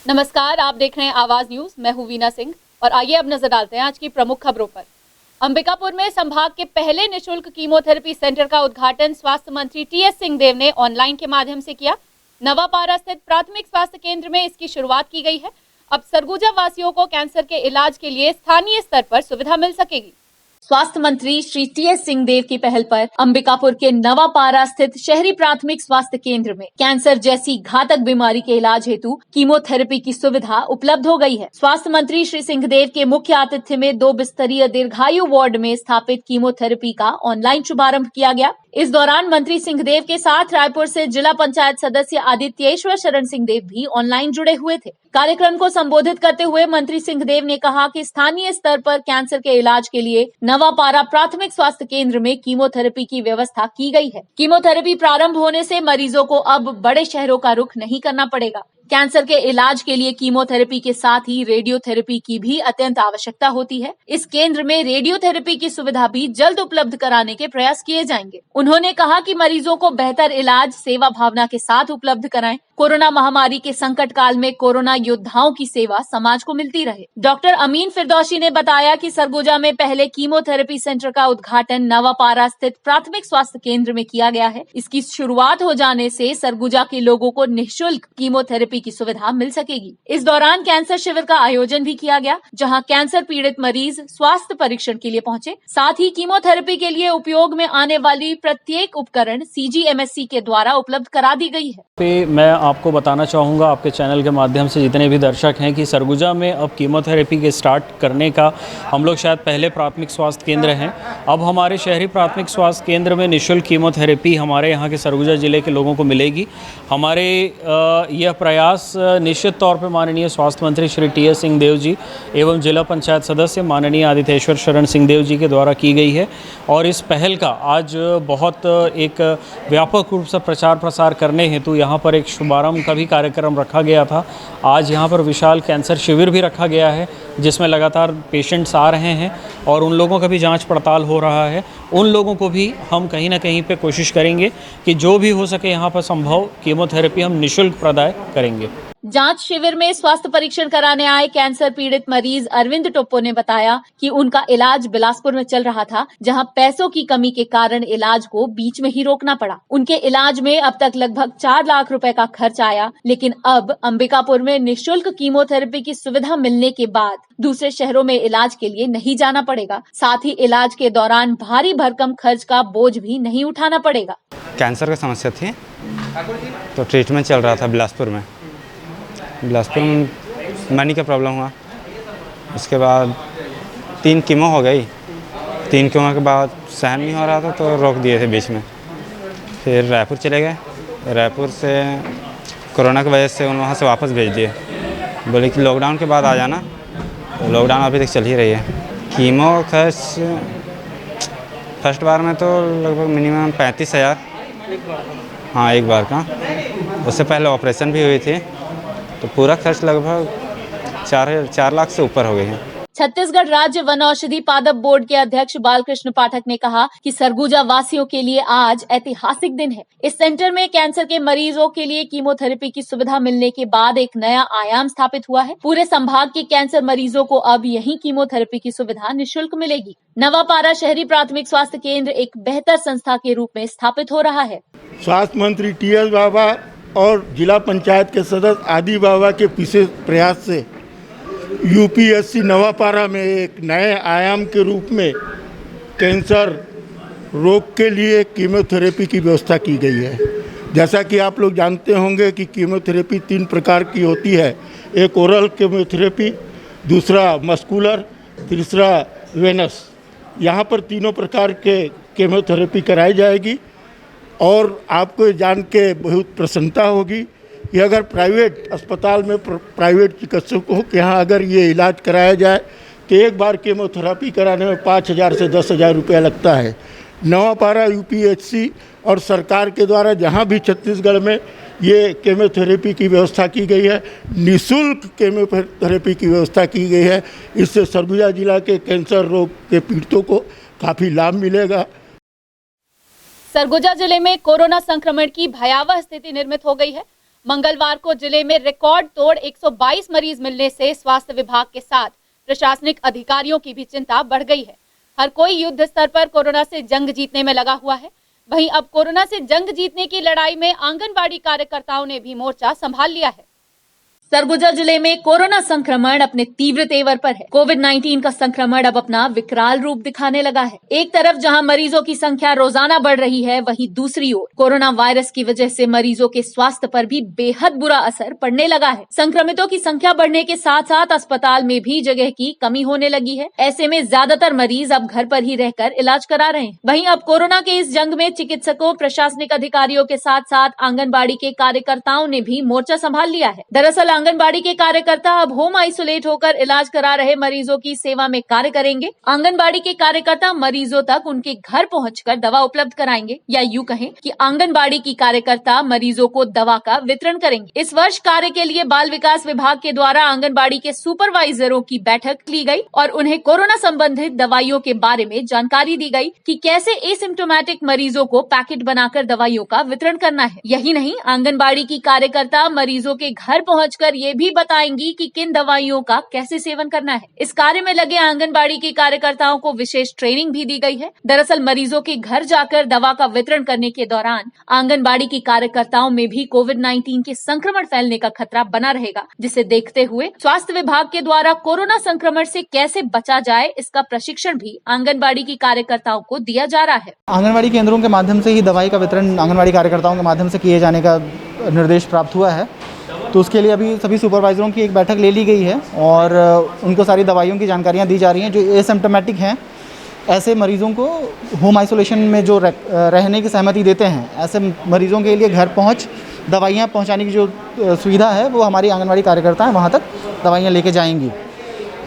नमस्कार, आप देख रहे हैं आवाज न्यूज। मैं हूं वीना सिंह और आइए अब नजर डालते हैं आज की प्रमुख खबरों पर। अंबिकापुर में संभाग के पहले निशुल्क कीमोथेरेपी सेंटर का उद्घाटन स्वास्थ्य मंत्री टीएस सिंहदेव ने ऑनलाइन के माध्यम से किया। नवापारा स्थित प्राथमिक स्वास्थ्य केंद्र में इसकी शुरुआत की गई है। अब सरगुजा वासियों को कैंसर के इलाज के लिए स्थानीय स्तर पर सुविधा मिल सकेगी। स्वास्थ्य मंत्री श्री टीएस सिंहदेव की पहल पर अंबिकापुर के नवापारा स्थित शहरी प्राथमिक स्वास्थ्य केंद्र में कैंसर जैसी घातक बीमारी के इलाज हेतु कीमोथेरेपी की सुविधा उपलब्ध हो गई है। स्वास्थ्य मंत्री श्री सिंहदेव के मुख्य आतिथ्य में 2 बिस्तरीय दीर्घायु वार्ड में स्थापित कीमोथेरेपी का ऑनलाइन शुभारंभ किया गया। इस दौरान मंत्री सिंहदेव के साथ रायपुर से जिला पंचायत सदस्य आदित्येश्वर शरण सिंहदेव भी ऑनलाइन जुड़े हुए थे। कार्यक्रम को संबोधित करते हुए मंत्री सिंहदेव ने कहा कि स्थानीय स्तर पर कैंसर के इलाज के लिए नवापारा प्राथमिक स्वास्थ्य केंद्र में कीमोथेरेपी की व्यवस्था की गई है। कीमोथेरेपी प्रारंभ होने से मरीजों को अब बड़े शहरों का रुख नहीं करना पड़ेगा। कैंसर के इलाज के लिए कीमोथेरेपी के साथ ही रेडियोथेरेपी की भी अत्यंत आवश्यकता होती है। इस केंद्र में रेडियोथेरेपी की सुविधा भी जल्द उपलब्ध कराने के प्रयास किए जाएंगे। उन्होंने कहा कि मरीजों को बेहतर इलाज सेवा भावना के साथ उपलब्ध कराएं। कोरोना महामारी के संकट काल में कोरोना योद्धाओं की सेवा समाज को मिलती रहे। डॉक्टर अमीन फिरदौशी ने बताया कि सरगुजा में पहले कीमोथेरेपी सेंटर का उद्घाटन नवापारा स्थित प्राथमिक स्वास्थ्य केंद्र में किया गया है। इसकी शुरुआत हो जाने से सरगुजा के लोगों को निःशुल्क कीमोथेरेपी की सुविधा मिल सकेगी। इस दौरान कैंसर शिविर का आयोजन भी किया गया, जहां कैंसर पीड़ित मरीज स्वास्थ्य परीक्षण के लिए पहुंचे। साथ ही कीमोथेरेपी के लिए उपयोग में आने वाली प्रत्येक उपकरण CGMSC के द्वारा उपलब्ध करा दी गई है। मैं आपको बताना चाहूँगा आपके चैनल के माध्यम से जितने भी दर्शक हैं कि सरगुजा में अब कीमोथेरेपी के स्टार्ट करने का हम लोग शायद पहले प्राथमिक स्वास्थ्य केंद्र हैं। अब हमारे शहरी प्राथमिक स्वास्थ्य केंद्र में निःशुल्क कीमोथेरेपी हमारे यहाँ के सरगुजा ज़िले के लोगों को मिलेगी। हमारे यह प्रयास निश्चित तौर पर माननीय स्वास्थ्य मंत्री श्री टीएस सिंहदेव जी एवं जिला पंचायत सदस्य माननीय आदित्येश्वर शरण सिंहदेव जी के द्वारा की गई है और इस पहल का आज बहुत एक व्यापक रूप से प्रचार प्रसार करने हेतु यहाँ पर एक शुभारंभ का भी कार्यक्रम रखा गया था। आज यहाँ पर विशाल कैंसर शिविर भी रखा गया है, जिसमें लगातार पेशेंट्स आ रहे हैं और उन लोगों का भी जांच पड़ताल हो रहा है। उन लोगों को भी हम कहीं ना कहीं पे कोशिश करेंगे कि जो भी हो सके यहाँ पर संभव कीमोथेरेपी हम निःशुल्क प्रदान करेंगे। जांच शिविर में स्वास्थ्य परीक्षण कराने आए कैंसर पीड़ित मरीज अरविंद टोप्पो ने बताया कि उनका इलाज बिलासपुर में चल रहा था, जहां पैसों की कमी के कारण इलाज को बीच में ही रोकना पड़ा। उनके इलाज में अब तक लगभग 4 लाख रुपए का खर्च आया, लेकिन अब अंबिकापुर में निःशुल्क कीमोथेरेपी की सुविधा मिलने के बाद दूसरे शहरों में इलाज के लिए नहीं जाना पड़ेगा। साथ ही इलाज के दौरान भारी भरकम खर्च का बोझ भी नहीं उठाना पड़ेगा। कैंसर की समस्या थी तो ट्रीटमेंट चल रहा था बिलासपुर में मनी का प्रॉब्लम हुआ। उसके बाद 3 कीमो हो गई। 3 कीमो के बाद सहन नहीं हो रहा था तो रोक दिए थे बीच में। फिर रायपुर चले गए। रायपुर से कोरोना की वजह से उन वहाँ से वापस भेज दिए। बोले कि लॉकडाउन के बाद आ जाना। तो लॉकडाउन अभी तक चल ही रही है। कीमो खर्च फर्स्ट बार में तो लगभग मिनिमम 35,000। हाँ, एक बार का। उससे पहले ऑपरेशन भी हुई थी तो पूरा खर्च लगभग 4 लाख से ऊपर हो गई है। छत्तीसगढ़ राज्य वन औषधि पादप बोर्ड के अध्यक्ष बालकृष्ण पाठक ने कहा कि सरगुजा वासियों के लिए आज ऐतिहासिक दिन है। इस सेंटर में कैंसर के मरीजों के लिए कीमोथेरेपी की सुविधा मिलने के बाद एक नया आयाम स्थापित हुआ है। पूरे संभाग के कैंसर मरीजों को अब यही कीमोथेरेपी की सुविधा निःशुल्क मिलेगी। नवापारा शहरी प्राथमिक स्वास्थ्य केंद्र एक बेहतर संस्था के रूप में स्थापित हो रहा है। स्वास्थ्य मंत्री TS बाबा और जिला पंचायत के सदस्य आदि बाबा के विशेष प्रयास से UPSC नवापारा में एक नए आयाम के रूप में कैंसर रोग के लिए कीमोथेरेपी की व्यवस्था की गई है। जैसा कि आप लोग जानते होंगे कि कीमोथेरेपी 3 प्रकार की होती है। एक ओरल कीमोथेरेपी, दूसरा मस्कुलर, तीसरा वेनस। यहाँ पर तीनों प्रकार के कीमोथेरेपी कराई जाएगी और आपको जान के बहुत प्रसन्नता होगी कि अगर प्राइवेट अस्पताल में प्राइवेट चिकित्सकों के यहाँ अगर ये इलाज कराया जाए तो एक बार कीमोथेरेपी कराने में 5,000 से 10,000 रुपया लगता है। नवापारा UPSC और सरकार के द्वारा जहाँ भी छत्तीसगढ़ में ये कीमोथेरेपी की व्यवस्था की गई है, निःशुल्क कीमोथेरेपी की व्यवस्था की गई है। इससे सरगुजा जिला के कैंसर रोग के पीड़ितों को काफ़ी लाभ मिलेगा। सरगुजा जिले में कोरोना संक्रमण की भयावह स्थिति निर्मित हो गई है। मंगलवार को जिले में रिकॉर्ड तोड़ 122 मरीज मिलने से स्वास्थ्य विभाग के साथ प्रशासनिक अधिकारियों की भी चिंता बढ़ गई है। हर कोई युद्ध स्तर पर कोरोना से जंग जीतने में लगा हुआ है। वहीं अब कोरोना से जंग जीतने की लड़ाई में आंगनबाड़ी कार्यकर्ताओं ने भी मोर्चा संभाल लिया है। सरगुजा जिले में कोरोना संक्रमण अपने तीव्र तेवर पर है। कोविड-19 का संक्रमण अब अपना विकराल रूप दिखाने लगा है। एक तरफ जहां मरीजों की संख्या रोजाना बढ़ रही है, वहीं दूसरी ओर कोरोना वायरस की वजह से मरीजों के स्वास्थ्य पर भी बेहद बुरा असर पड़ने लगा है। संक्रमितों की संख्या बढ़ने के साथ साथ अस्पताल में भी जगह की कमी होने लगी है। ऐसे में ज्यादातर मरीज अब घर पर ही रहकर इलाज करा रहे हैं। वहीं अब कोरोना के इस जंग में चिकित्सकों, प्रशासनिक अधिकारियों के साथ साथ आंगनबाड़ी के कार्यकर्ताओं ने भी मोर्चा संभाल लिया है। दरअसल आंगनबाड़ी के कार्यकर्ता अब होम आइसोलेट होकर इलाज करा रहे मरीजों की सेवा में कार्य करेंगे। आंगनबाड़ी के कार्यकर्ता मरीजों तक उनके घर पहुंचकर दवा उपलब्ध कराएंगे, या यूं कहें कि आंगनबाड़ी की कार्यकर्ता मरीजों को दवा का वितरण करेंगे। इस वर्ष कार्य के लिए बाल विकास विभाग के द्वारा आंगनबाड़ी के सुपरवाइजरों की बैठक ली गई और उन्हें कोरोना संबंधित दवाइयों के बारे में जानकारी दी गई कि कैसे एसिम्प्टोमेटिक मरीजों को पैकेट बनाकर दवाइयों का वितरण करना है। यही नहीं, आंगनबाड़ी की कार्यकर्ता मरीजों के घर पहुंचकर ये भी बताएंगी कि किन दवाइयों का कैसे सेवन करना है। इस कार्य में लगे आंगनबाड़ी के कार्यकर्ताओं को विशेष ट्रेनिंग भी दी गई है। दरअसल मरीजों के घर जाकर दवा का वितरण करने के दौरान आंगनबाड़ी की कार्यकर्ताओं में भी कोविड-19 के संक्रमण फैलने का खतरा बना रहेगा, जिसे देखते हुए स्वास्थ्य विभाग के द्वारा कोरोना संक्रमण से कैसे बचा जाए, इसका प्रशिक्षण भी आंगनबाड़ी की कार्यकर्ताओं को दिया जा रहा है। आंगनबाड़ी केंद्रों के माध्यम से ही दवाई का वितरण आंगनबाड़ी कार्यकर्ताओं के माध्यम से किए जाने का निर्देश प्राप्त हुआ है। तो उसके लिए अभी सभी सुपरवाइजरों की एक बैठक ले ली गई है और उनको सारी दवाइयों की जानकारियाँ दी जा रही हैं। जो एसिम्प्टोमेटिक हैं, ऐसे मरीजों को होम आइसोलेशन में जो रहने की सहमति देते हैं, ऐसे मरीजों के लिए घर पहुंच दवाइयाँ पहुंचाने की जो सुविधा है, वो हमारी आंगनबाड़ी कार्यकर्ता हैं वहाँ तक दवाइयाँ लेके जाएंगी।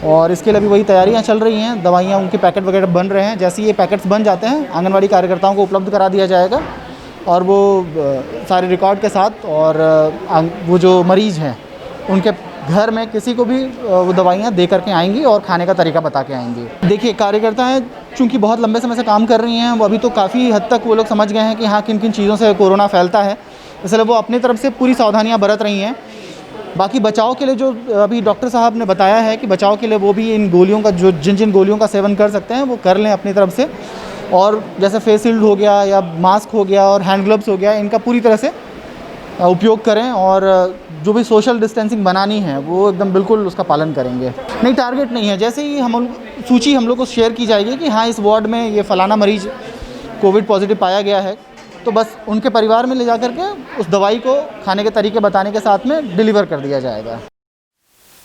और इसके लिए अभी वही तैयारियाँ चल रही हैं। दवाइयाँ, उनके पैकेट वगैरह बन रहे हैं। जैसे ये पैकेट्स बन जाते हैं, आंगनबाड़ी कार्यकर्ताओं को उपलब्ध करा दिया जाएगा और वो सारे रिकॉर्ड के साथ, और वो जो मरीज़ हैं उनके घर में किसी को भी वो दवाइयाँ दे करके आएंगी और खाने का तरीका बता के आएंगी। देखिए, कार्यकर्ता हैं चूँकि बहुत लंबे समय से काम कर रही हैं, वो अभी तो काफ़ी हद तक वो लोग समझ गए हैं कि हाँ, किन किन चीज़ों से कोरोना फैलता है, इसलिए वो अपनी तरफ से पूरी सावधानियाँ बरत रही हैं। बाकी बचाव के लिए जो अभी डॉक्टर साहब ने बताया है कि बचाव के लिए वो भी इन गोलियों का, जो जिन गोलियों का सेवन कर सकते हैं वो कर लें अपनी तरफ से। और जैसे फेस शील्ड हो गया या मास्क हो गया और हैंड ग्लव्स हो गया, इनका पूरी तरह से उपयोग करें और जो भी सोशल डिस्टेंसिंग बनानी है वो एकदम बिल्कुल उसका पालन करेंगे। नहीं, टारगेट नहीं है। जैसे ही सूची हम लोग को शेयर की जाएगी कि हाँ, इस वार्ड में ये फ़लाना मरीज़ कोविड पॉजिटिव पाया गया है, तो बस उनके परिवार में ले जा करके उस दवाई को खाने के तरीके बताने के साथ में डिलीवर कर दिया जाएगा।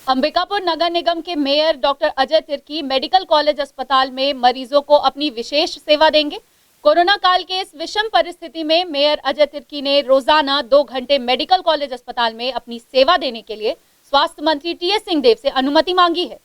अंबिकापुर नगर निगम के mayor doctor Ajay Tirkey medical college अस्पताल में मरीजों को अपनी विशेष सेवा देंगे। कोरोना काल के इस विषम परिस्थिति में मेयर अजय तिर्की ने रोजाना 2 घंटे मेडिकल कॉलेज अस्पताल में अपनी सेवा देने के लिए स्वास्थ्य मंत्री टीएस सिंहदेव से अनुमति मांगी है।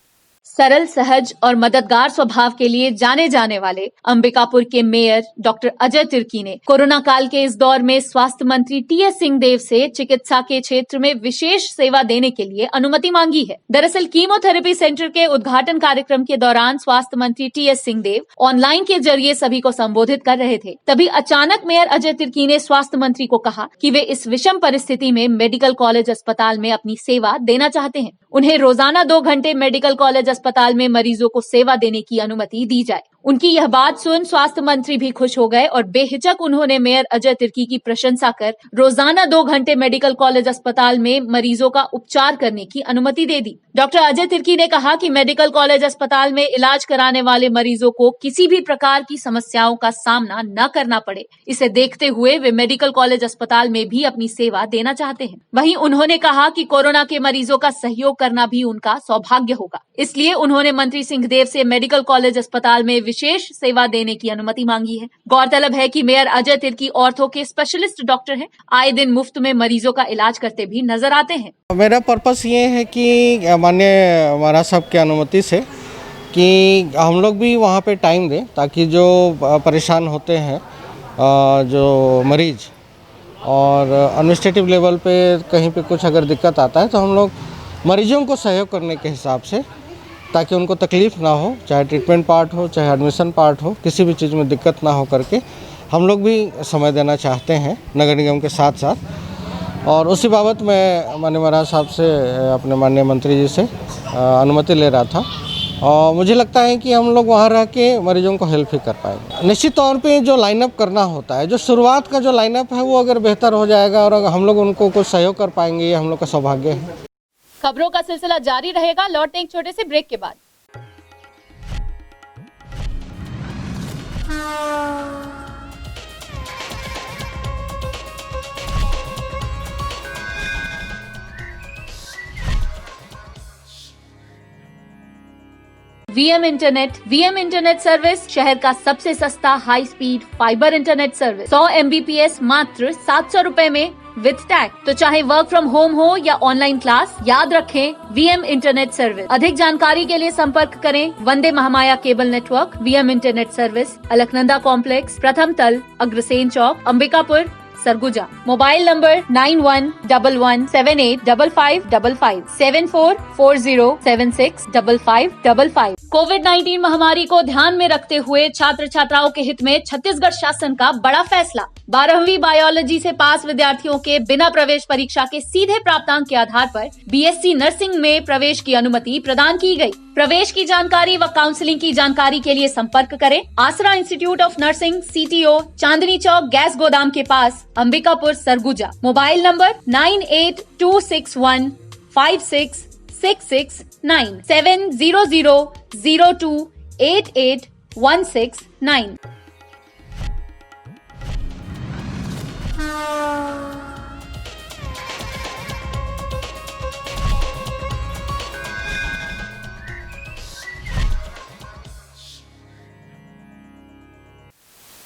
सरल, सहज और मददगार स्वभाव के लिए जाने जाने वाले अंबिकापुर के मेयर डॉक्टर अजय तिर्की ने कोरोना काल के इस दौर में स्वास्थ्य मंत्री टीएस सिंहदेव से चिकित्सा के क्षेत्र में विशेष सेवा देने के लिए अनुमति मांगी है। दरअसल कीमोथेरेपी सेंटर के उद्घाटन कार्यक्रम के दौरान स्वास्थ्य मंत्री टीएस सिंहदेव ऑनलाइन के जरिए सभी को संबोधित कर रहे थे। तभी अचानक मेयर अजय तिर्की ने स्वास्थ्य मंत्री को कहा कि वे इस विषम परिस्थिति में मेडिकल कॉलेज अस्पताल में अपनी सेवा देना चाहते हैं। उन्हें रोजाना 2 घंटे मेडिकल कॉलेज अस्पताल में मरीजों को सेवा देने की अनुमति दी जाए। उनकी यह बात सुन स्वास्थ्य मंत्री भी खुश हो गए और बेहिचक उन्होंने मेयर अजय तिर्की की प्रशंसा कर रोजाना 2 घंटे मेडिकल कॉलेज अस्पताल में मरीजों का उपचार करने की अनुमति दे दी। डॉक्टर अजय तिर्की ने कहा कि मेडिकल कॉलेज अस्पताल में इलाज कराने वाले मरीजों को किसी भी प्रकार की समस्याओं का सामना न करना पड़े, इसे देखते हुए वे मेडिकल कॉलेज अस्पताल में भी अपनी सेवा देना चाहते हैं। वहीं उन्होंने कहा कि कोरोना के मरीजों का सहयोग करना भी उनका सौभाग्य होगा, इसलिए उन्होंने मंत्री सिंहदेव से मेडिकल कॉलेज अस्पताल में विशेष सेवा देने की अनुमति मांगी है। गौरतलब है कि मेयर अजय तिर्की ऑर्थो के स्पेशलिस्ट डॉक्टर हैं, आए दिन मुफ्त में मरीजों का इलाज करते भी नजर आते हैं। मेरा पर्पस ये है कि माननीय महाराज साहब की अनुमति से कि हम लोग भी वहाँ पे टाइम दें, ताकि जो परेशान होते हैं जो मरीज और एडमिनिस्ट्रेटिव लेवल पे कहीं पे कुछ अगर दिक्कत आता है तो हम लोग मरीजों को सहयोग करने के हिसाब से, ताकि उनको तकलीफ़ ना हो, चाहे ट्रीटमेंट पार्ट हो चाहे एडमिशन पार्ट हो, किसी भी चीज़ में दिक्कत ना हो करके हम लोग भी समय देना चाहते हैं नगर निगम के साथ साथ। और उसी बाबत मैं माननीय महाराज साहब से अपने माननीय मंत्री जी से अनुमति ले रहा था। और मुझे लगता है कि हम लोग वहाँ रह के मरीजों को हेल्प ही कर पाएंगे। निश्चित तौर पे जो लाइनअप करना होता है, जो शुरुआत का जो लाइनअप है वो अगर बेहतर हो जाएगा और अगर हम लोग उनको कुछ सहयोग कर पाएंगे, ये हम लोग का सौभाग्य है। खबरों का सिलसिला जारी रहेगा, लौटते एक छोटे से ब्रेक के बाद। वीएम इंटरनेट सर्विस शहर का सबसे सस्ता high speed fibre internet service 100 MBPS मात्र 700 रुपए में विद टैग। तो चाहे वर्क फ्रॉम होम हो या ऑनलाइन क्लास, याद रखें वीएम इंटरनेट सर्विस। अधिक जानकारी के लिए संपर्क करें Vande Mahamaya cable network, VM internet service, Alaknanda complex, प्रथम तल, Agrasen Chowk, Ambikapur, Surguja. Mobile number 9111785555 7440765555। COVID-19 महामारी को ध्यान में रखते हुए छात्र छात्राओं के हित में छत्तीसगढ़ शासन का बड़ा फैसला। 12वीं बायोलॉजी से पास विद्यार्थियों के बिना प्रवेश परीक्षा के सीधे प्राप्तांक के आधार पर बीएससी नर्सिंग में प्रवेश की अनुमति प्रदान की गई। प्रवेश की जानकारी व काउंसलिंग की जानकारी के लिए संपर्क करें Aasra institute of nursing, CTO, Chandni Chowk, gas गोदाम के पास, Ambikapur, Surguja. Mobile number 9826156669 70002881669।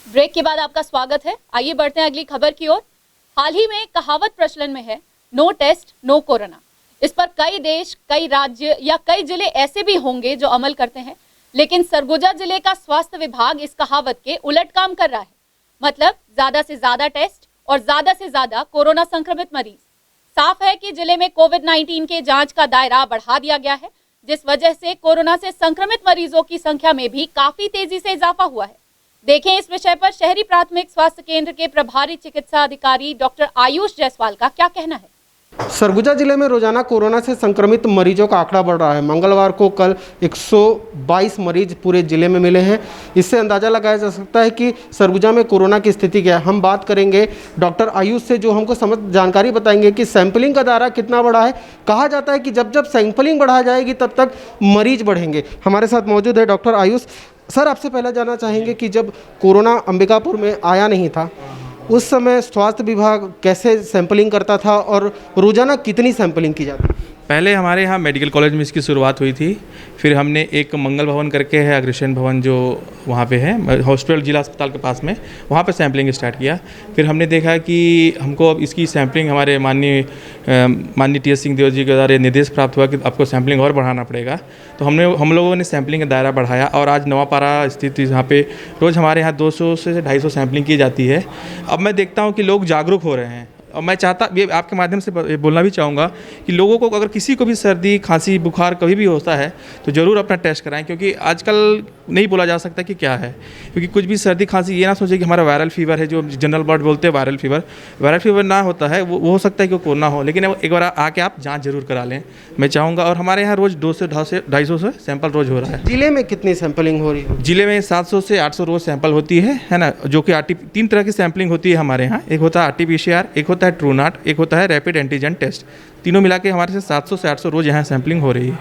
Break के बाद आपका स्वागत है। आइए बढ़ते हैं अगली खबर की ओर। हाल ही में कहावत प्रचलन में है, नो टेस्ट नो कोरोना। इस पर कई देश, कई राज्य या कई जिले ऐसे भी होंगे जो अमल करते हैं, लेकिन सरगुजा जिले का स्वास्थ्य विभाग इस कहावत के उलट काम कर रहा है। मतलब ज्यादा से ज्यादा टेस्ट और ज्यादा से ज्यादा कोरोना संक्रमित मरीज। साफ है कि जिले में कोविड-19 के जांच का दायरा बढ़ा दिया गया है, जिस वजह से कोरोना से संक्रमित मरीजों की संख्या में भी काफी तेजी से इजाफा हुआ है। देखें इस विषय पर शहरी प्राथमिक स्वास्थ्य केंद्र के प्रभारी चिकित्सा अधिकारी डॉक्टर आयुष जायसवाल का क्या कहना है। सरगुजा जिले में रोजाना कोरोना से संक्रमित मरीजों का आंकड़ा बढ़ रहा है। मंगलवार को कल 122 मरीज पूरे जिले में मिले हैं। इससे अंदाज़ा लगाया जा सकता है कि सरगुजा में कोरोना की स्थिति क्या है। हम बात करेंगे डॉक्टर आयुष से, जो हमको जानकारी बताएंगे कि सैंपलिंग का दायरा कितना बढ़ा है। कहा जाता है कि जब जब सैंपलिंग बढ़ा जाएगी तब तक मरीज बढ़ेंगे। हमारे साथ मौजूद है डॉक्टर आयुष। सर, आपसे पहले जानना चाहेंगे कि जब कोरोना अंबिकापुर में आया नहीं था, उस समय स्वास्थ्य विभाग कैसे सैंपलिंग करता था और रोजाना कितनी सैंपलिंग की जाती? पहले हमारे यहाँ मेडिकल कॉलेज में इसकी शुरुआत हुई थी। फिर हमने एक मंगल भवन करके है, अग्रसेन भवन जो वहाँ पे है, हॉस्पिटल जिला अस्पताल के पास में, वहाँ पे सैंपलिंग स्टार्ट किया। फिर हमने देखा कि हमको अब इसकी सैंपलिंग हमारे माननीय TS सिंहदेव जी के द्वारा निर्देश प्राप्त हुआ कि आपको सैंपलिंग और बढ़ाना पड़ेगा। तो हम लोगों ने सैंपलिंग का दायरा बढ़ाया और आज नवापारा स्थित जहाँ पे रोज़ हमारे यहाँ 200 से 250 सैंपलिंग की जाती है। अब मैं देखता हूँ कि लोग जागरूक हो रहे हैं और मैं चाहता ये आपके माध्यम से बोलना भी चाहूँगा कि लोगों को अगर किसी को भी सर्दी, खांसी, बुखार कभी भी होता है तो ज़रूर अपना टेस्ट कराएं, क्योंकि आजकल नहीं बोला जा सकता कि क्या है। क्योंकि कुछ भी सर्दी खांसी ये ना सोचे कि हमारा वायरल फीवर है, जो जनरल वर्ड बोलते हैं वायरल फीवर ना होता है, वो हो सकता है कि कोरोना हो, लेकिन एक बार आके आप जाँच जरूर करा लें, मैं चाहूँगा। और हमारे यहाँ रोज़ 200 से 250 से सैंपल रोज़ हो रहा है। जिले में कितनी सैंपलिंग हो रही है? जिले में 700 से 800 रोज़ सैंपल होती है ना, जो कि तीन तरह की सैंपलिंग होती है हमारे यहाँ। एक होता है RT-PCR, एक होता है ट्रूनाट, एक होता है रैपिड एंटीजन टेस्ट। तीनों मिला के हमारे से 700 से 800 रोज़ यहाँ सैंपलिंग हो रही है।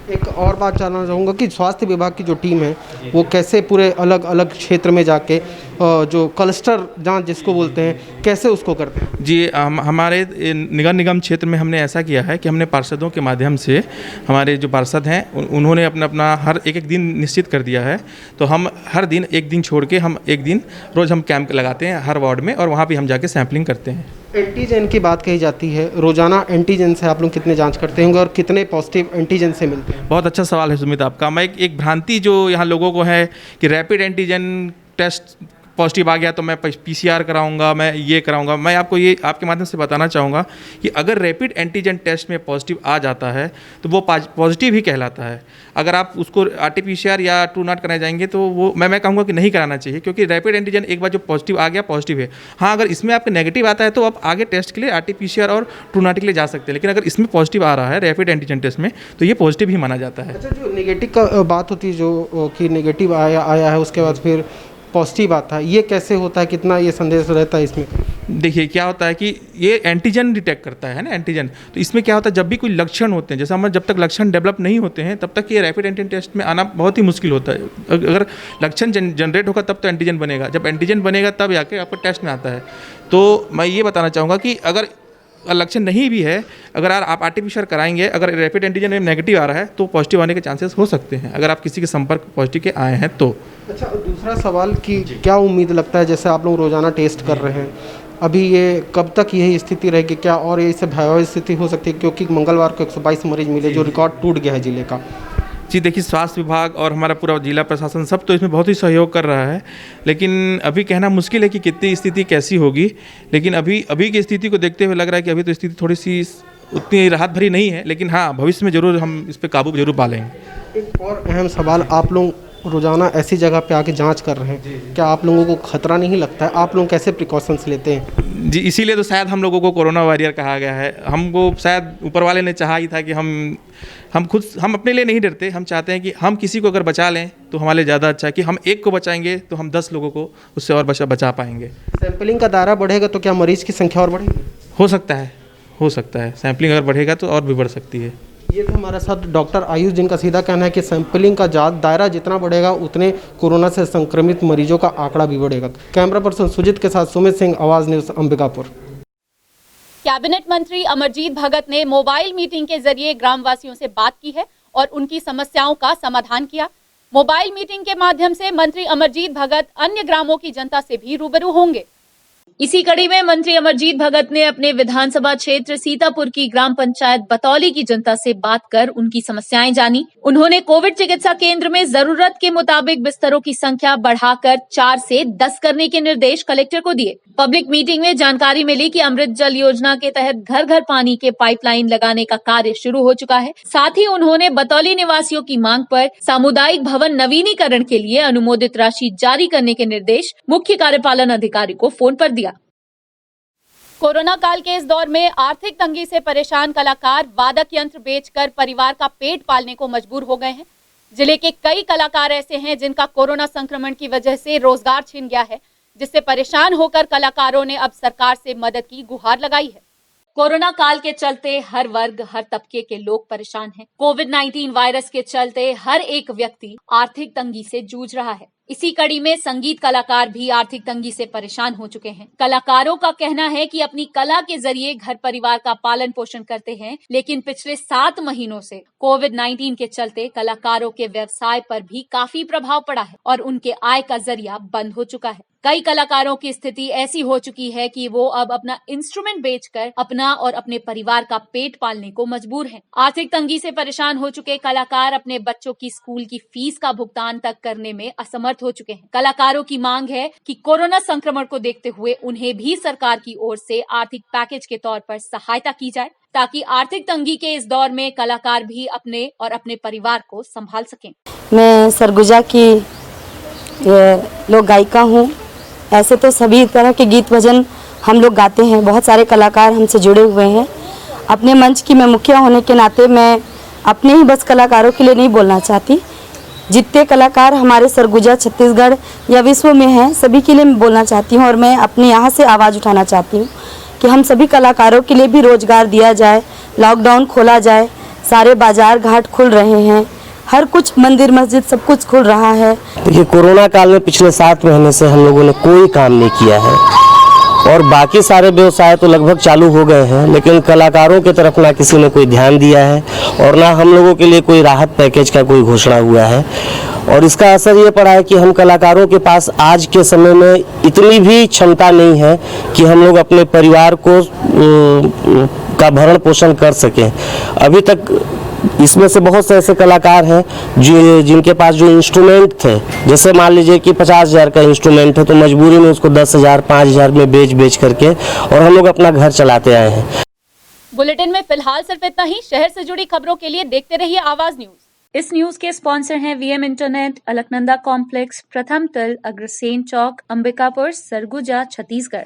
एक और बात जानना चाहूँगा कि स्वास्थ्य विभाग की जो टीम है वो कैसे पूरे अलग अलग क्षेत्र में जाके जो क्लस्टर जांच जिसको बोलते हैं, कैसे उसको करते हैं? जी, हमारे नगर निगम क्षेत्र में हमने ऐसा किया है कि हमने पार्षदों के माध्यम से, हमारे जो पार्षद हैं उन्होंने अपना हर एक दिन निश्चित कर दिया है। तो हम हर दिन एक दिन छोड़ के हम एक दिन रोज़ हम कैंप लगाते हैं हर वार्ड में, और वहाँ भी हम जाके सैंपलिंग करते हैं। एंटीजन की बात कही जाती है, रोजाना एंटीजन से आप लोग कितने जांच करते होंगे और कितने पॉजिटिव एंटीजन से मिलते हैं? बहुत अच्छा सवाल है सुमित आपका। मैं एक भ्रांति जो यहाँ लोगों को है कि रैपिड एंटीजन टेस्ट पॉजिटिव आ गया तो मैं PCR कराऊंगा, मैं ये कराऊंगा। मैं आपको ये आपके माध्यम से बताना चाहूँगा कि अगर रैपिड एंटीजन टेस्ट में पॉजिटिव आ जाता है तो वो पॉजिटिव ही कहलाता है। अगर आप उसको RT-PCR या ट्रू नॉट कराने जाएंगे तो वो मैं कहूँगा कि नहीं कराना चाहिए, क्योंकि रैपिड एंटीजन एक बार जो पॉजिटिव आ गया पॉजिटिव है। हाँ, अगर इसमें आपका नेगेटिव आता है तो आप आगे टेस्ट के लिए RT-PCR और ट्रू नॉट के लिए जा सकते हैं, लेकिन अगर इसमें पॉजिटिव आ रहा है रैपिड एंटीजन टेस्ट में तो ये पॉजिटिव ही माना जाता है। अच्छा, जो नेगेटिव का बात होती है, जो कि नेगेटिव आया है उसके बाद फिर पॉजिटिव आता है, ये कैसे होता है, कितना ये संदेश रहता है इसमें? देखिए क्या होता है कि ये एंटीजन डिटेक्ट करता है ना, एंटीजन। तो इसमें क्या होता है, जब भी कोई लक्षण होते हैं, जैसे हम जब तक लक्षण डेवलप नहीं होते हैं तब तक ये रैपिड एंटीजन टेस्ट में आना बहुत ही मुश्किल होता है। अगर लक्षण जनरेट होगा तब तो एंटीजन बनेगा, जब एंटीजन बनेगा तब जाके आपको टेस्ट में आता है। तो मैं ये बताना चाहूँगा कि अगर लक्षण नहीं भी है, अगर आप RT-PCR कराएंगे, अगर रैपिड एंटीजन में नेगेटिव आ रहा है तो पॉजिटिव आने के चांसेस हो सकते हैं, अगर आप किसी के संपर्क पॉजिटिव के आए हैं तो। अच्छा, दूसरा सवाल कि क्या उम्मीद लगता है, जैसे आप लोग रोज़ाना टेस्ट कर रहे हैं, अभी ये कब तक यही स्थिति रहेगी क्या, और ये इससे भयावह स्थिति हो सकती है? क्योंकि मंगलवार को 122 मरीज मिले, जो रिकॉर्ड टूट गया है जिले का। जी देखिए, स्वास्थ्य विभाग और हमारा पूरा जिला प्रशासन सब तो इसमें बहुत ही सहयोग कर रहा है, लेकिन अभी कहना मुश्किल है कि कितनी स्थिति कैसी होगी। लेकिन अभी की स्थिति को देखते हुए लग रहा है कि अभी तो स्थिति थोड़ी सी उतनी राहत भरी नहीं है, लेकिन हाँ, भविष्य में ज़रूर हम इस पर काबू जरूर पा लेंगे। एक और अहम सवाल, आप लोग रोज़ाना ऐसी जगह पे आके जांच कर रहे हैं, क्या आप लोगों को खतरा नहीं लगता है? आप लोग कैसे प्रिकॉशंस लेते हैं? जी, इसीलिए तो शायद हम लोगों को कोरोना वॉरियर कहा गया है। हमको शायद ऊपर वाले ने चाहा ही था कि हम अपने लिए नहीं डरते, हम चाहते हैं कि हम किसी को अगर बचा लें तो हमारे लिए ज़्यादा अच्छा है कि हम एक को बचाएंगे तो हम 10 लोगों को उससे और बचा पाएंगे। सैंपलिंग का दायरा बढ़ेगा तो क्या मरीज की संख्या और बढ़ेगी? हो सकता है। सैंपलिंग अगर बढ़ेगा तो और भी बढ़ सकती है। ये तो हमारे साथ डॉक्टर आयुष, जिनका सीधा कहना है कि सैंपलिंग का दायरा जितना बढ़ेगा उतने कोरोना से संक्रमित मरीजों का आंकड़ा भी बढ़ेगा। कैमरा पर्सन सुजीत के साथ सुमित सिंह, आवाज़ न्यूज़, अंबिकापुर। कैबिनेट मंत्री अमरजीत भगत ने मोबाइल मीटिंग के जरिए ग्रामवासियों से बात की है और उनकी समस्याओं का समाधान किया। मोबाइल मीटिंग के माध्यम से मंत्री अमरजीत भगत अन्य ग्रामों की जनता से भी रूबरू होंगे। इसी कड़ी में मंत्री अमरजीत भगत ने अपने विधानसभा क्षेत्र सीतापुर की ग्राम पंचायत बतौली की जनता से बात कर उनकी समस्याएं जानी। उन्होंने कोविड चिकित्सा केंद्र में जरूरत के मुताबिक बिस्तरों की संख्या बढ़ाकर 4 से 10 करने के निर्देश कलेक्टर को दिए। पब्लिक मीटिंग में जानकारी मिली कि अमृत जल योजना के तहत घर घर पानी के पाइपलाइन लगाने का कार्य शुरू हो चुका है। साथ ही उन्होंने बतौली निवासियों की मांग पर सामुदायिक भवन नवीनीकरण के लिए अनुमोदित राशि जारी करने के निर्देश मुख्य कार्यपालन अधिकारी को फोन पर दिया। कोरोना काल के इस दौर में आर्थिक तंगी से परेशान कलाकार वादक यंत्र बेचकर परिवार का पेट पालने को मजबूर हो गए हैं। जिले के कई कलाकार ऐसे हैं जिनका कोरोना संक्रमण की वजह से रोजगार छिन गया है, जिससे परेशान होकर कलाकारों ने अब सरकार से मदद की गुहार लगाई है। कोरोना काल के चलते हर वर्ग, हर तबके के लोग परेशान हैं। कोविड-19 वायरस के चलते हर एक व्यक्ति आर्थिक तंगी से जूझ रहा है। इसी कड़ी में संगीत कलाकार भी आर्थिक तंगी से परेशान हो चुके हैं। कलाकारों का कहना है कि अपनी कला के जरिए घर परिवार का पालन पोषण करते हैं, लेकिन पिछले 7 महीनों से कोविड-19 के चलते कलाकारों के व्यवसाय पर भी काफी प्रभाव पड़ा है और उनके आय का जरिया बंद हो चुका है। कई कलाकारों की स्थिति ऐसी हो चुकी है कि वो अब अपना इंस्ट्रूमेंट बेचकर अपना और अपने परिवार का पेट पालने को मजबूर हैं। आर्थिक तंगी से परेशान हो चुके कलाकार अपने बच्चों की स्कूल की फीस का भुगतान तक करने में असमर्थ हो चुके हैं। कलाकारों की मांग है कि कोरोना संक्रमण को देखते हुए उन्हें भी सरकार की ओर से आर्थिक पैकेज के तौर पर सहायता की जाए, ताकि आर्थिक तंगी के इस दौर में कलाकार भी अपने और अपने परिवार को संभाल सकें। मैं सरगुजा की लोक गायिका हूँ। ऐसे तो सभी तरह के गीत भजन हम लोग गाते हैं, बहुत सारे कलाकार हमसे जुड़े हुए हैं। अपने मंच की मैं मुखिया होने के नाते मैं अपने ही बस कलाकारों के लिए नहीं बोलना चाहती, जितने कलाकार हमारे सरगुजा, छत्तीसगढ़ या विश्व में हैं, सभी के लिए मैं बोलना चाहती हूँ। और मैं अपने यहाँ से आवाज़ उठाना चाहती हूँ कि हम सभी कलाकारों के लिए भी रोजगार दिया जाए, लॉकडाउन खोला जाए, सारे बाजार घाट खुल रहे हैं, हर कुछ मंदिर मस्जिद सब कुछ खुल रहा है। देखिए, कोरोना काल में पिछले 7 महीने से हम लोगों ने कोई काम नहीं किया है और बाकी सारे व्यवसाय तो लगभग चालू हो गए हैं, लेकिन कलाकारों की तरफ ना किसी ने कोई ध्यान दिया है और ना हम लोगों के लिए कोई राहत पैकेज का कोई घोषणा हुआ है। और इसका असर ये पड़ा है कि हम कलाकारों के पास आज के समय में इतनी भी क्षमता नहीं है कि हम लोग अपने परिवार को का भरण पोषण कर सकें। अभी तक इसमें से बहुत से ऐसे कलाकार हैं जिनके पास जो इंस्ट्रूमेंट थे, जैसे मान लीजिए कि 50,000 का इंस्ट्रूमेंट है तो मजबूरी में उसको 10,000 5,000 में बेच करके और हम लोग अपना घर चलाते आए हैं। बुलेटिन में फिलहाल सिर्फ इतना ही। शहर से जुड़ी खबरों के लिए देखते रहिए आवाज न्यूज। इस न्यूज के स्पॉन्सर हैं वीएम इंटरनेट, अलकनंदा कॉम्प्लेक्स, प्रथम तल, अग्रसेन चौक, अंबिकापुर, सरगुजा, छत्तीसगढ़।